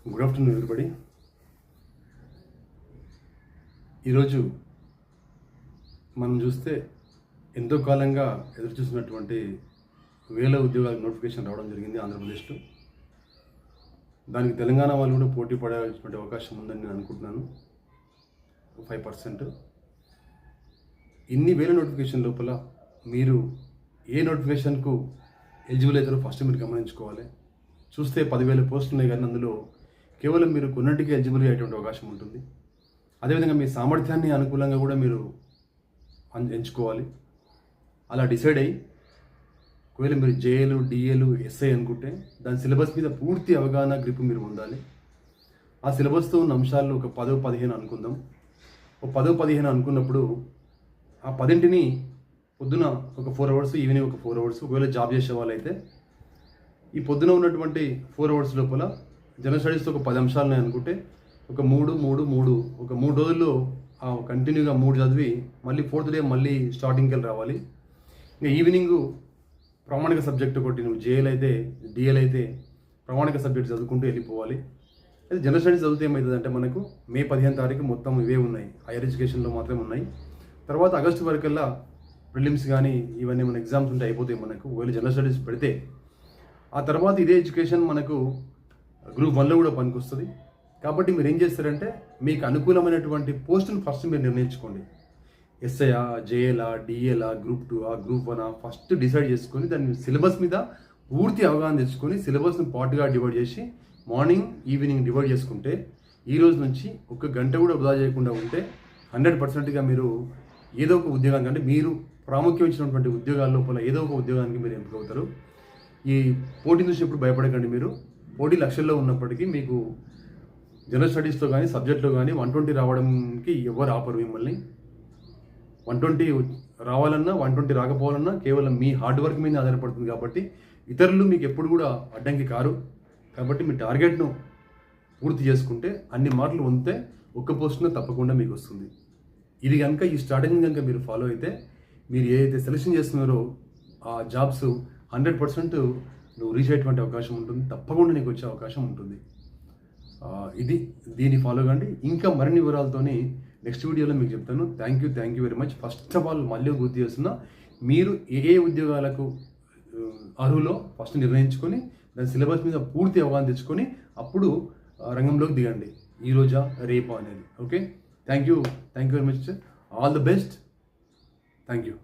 Good afternoon everybody. ఈరోజు మనం చూస్తే ఎంతో కాలంగా ఎదురు చూసినటువంటి వేల ఉద్యోగాల నోటిఫికేషన్ రావడం జరిగింది ఆంధ్రప్రదేశ్లో. దానికి తెలంగాణ వాళ్ళు కూడా పోటీ పడాల్సినటువంటి అవకాశం ఉందని నేను అనుకుంటున్నాను. 5%. ఇన్ని వేల నోటిఫికేషన్ లోపల మీరు ఏ నోటిఫికేషన్కు ఎలిజిబుల్ అవుతారో ఫస్ట్ మీరు గమనించుకోవాలి. చూస్తే 10,000 పోస్టులు ఉన్నాయి, కానీ అందులో కేవలం మీరు కొన్నింటికి ఎలిజిబుల్ అయ్యేటువంటి అవకాశం ఉంటుంది. అదేవిధంగా మీ సామర్థ్యాన్ని అనుకూలంగా కూడా మీరు ఎంచుకోవాలి. అలా డిసైడ్ అయ్యి ఒకవేళ మీరు జేఏలు, డిఏలు, ఎస్ఐ అనుకుంటే దాని సిలబస్ మీద పూర్తి అవగాహన, గ్రిప్ మీరు పొందాలి. ఆ సిలబస్తో ఉన్న అంశాలు ఒక 10-15 అనుకుందాం. ఒక 10-15 అనుకున్నప్పుడు ఆ 10ంటిని పొద్దున ఒక 4 అవర్స్, ఈవినింగ్ ఒక 4 అవర్స్, ఒకవేళ జాబ్ చేసే వాళ్ళైతే ఈ పొద్దున ఉన్నటువంటి 4 అవర్స్ లోపల జనరల్ స్టడీస్తో ఒక 10 అంశాలు ఉన్నాయి అనుకుంటే ఒక 3 రోజుల్లో కంటిన్యూగా 3 చదివి మళ్ళీ 4th డే మళ్ళీ స్టార్టింగ్కి వెళ్ళి రావాలి. ఇంకా ఈవినింగ్ ప్రామాణిక సబ్జెక్ట్ ఒకటి, నువ్వు జేఎల్ అయితే డిఎల్ అయితే ప్రామాణిక సబ్జెక్ట్ చదువుకుంటూ వెళ్ళిపోవాలి. అయితే జనరల్ స్టడీస్ చదివితే ఏమవుతుందంటే మనకు మే 15 తారీఖు మొత్తం ఇవే ఉన్నాయి, హైయర్ ఎడ్యుకేషన్లో మాత్రమే ఉన్నాయి. తర్వాత ఆగస్టు వరకల్లా ప్రిలిమ్స్ కానీ ఇవన్నీ మన ఎగ్జామ్స్ ఉంటే అయిపోతాయి మనకు, ఒకవేళ జనరల్ స్టడీస్ పెడితే. ఆ తర్వాత ఇదే ఎడ్యుకేషన్ మనకు గ్రూప్ 1లో కూడా పనికొస్తుంది. కాబట్టి మీరు ఏం చేస్తారంటే మీకు అనుకూలమైనటువంటి పోస్టును ఫస్ట్ మీరు నిర్ణయించుకోండి. ఎస్ఐయా, జేఏలా, డిఏలా, గ్రూప్ 2, గ్రూప్ 1 ఫస్ట్ డిసైడ్ చేసుకొని దాని సిలబస్ మీద పూర్తి అవగాహన తెచ్చుకొని సిలబస్ను పార్ట్గా డివైడ్ చేసి మార్నింగ్, ఈవినింగ్ డివైడ్ చేసుకుంటే ఈ రోజు నుంచి 1 గంట కూడా వృధా చేయకుండా ఉంటే 100%గా మీరు ఏదో ఒక ఉద్యోగానికి, అంటే మీరు ప్రాముఖ్యం ఇచ్చినటువంటి ఉద్యోగాల లోపల ఏదో ఒక ఉద్యోగానికి మీరు ఎంపికవుతారు. ఈ పోటీ నుంచి ఎప్పుడు భయపడకండి. మీరు పోటీ లక్షల్లో ఉన్నప్పటికీ మీకు జనరల్ స్టడీస్తో కానీ సబ్జెక్ట్లో కానీ 120 రావడానికి ఎవరు ఆపరు మిమ్మల్ని. 120 రావాలన్నా 120 రాకపోవాలన్నా కేవలం మీ హార్డ్ వర్క్ మీద ఆధారపడుతుంది. కాబట్టి ఇతరులు మీకు ఎప్పుడు కూడా అడ్డంకి కారు. కాబట్టి మీ టార్గెట్ను పూర్తి చేసుకుంటే అన్ని మార్కులు ఉంటే 1 పోస్టును తప్పకుండా మీకు వస్తుంది. ఇది కనుక, ఈ స్ట్రాటజీ కనుక మీరు ఫాలో అయితే మీరు ఏదైతే సెలెక్షన్ చేస్తున్నారో ఆ జాబ్స్ 100% నువ్వు రీచ్ అయ్యేటువంటి అవకాశం ఉంటుంది. తప్పకుండా నీకు వచ్చే అవకాశం ఉంటుంది. దీన్ని ఫాలో కండి. ఇంకా మరిన్ని వివరాలతోని నెక్స్ట్ వీడియోలో మీకు చెప్తాను. Thank you very much. First of all మళ్ళీ గుర్తు చేస్తున్నా, మీరు ఏ ఉద్యోగాలకు అర్హులో ఫస్ట్ నిర్ణయించుకొని దాని సిలబస్ మీద పూర్తి అవగాహన తెచ్చుకొని అప్పుడు రంగంలోకి దిగండి. ఈ రోజా రేపా అనేది. Okay, thank you very much. All the best. Thank you.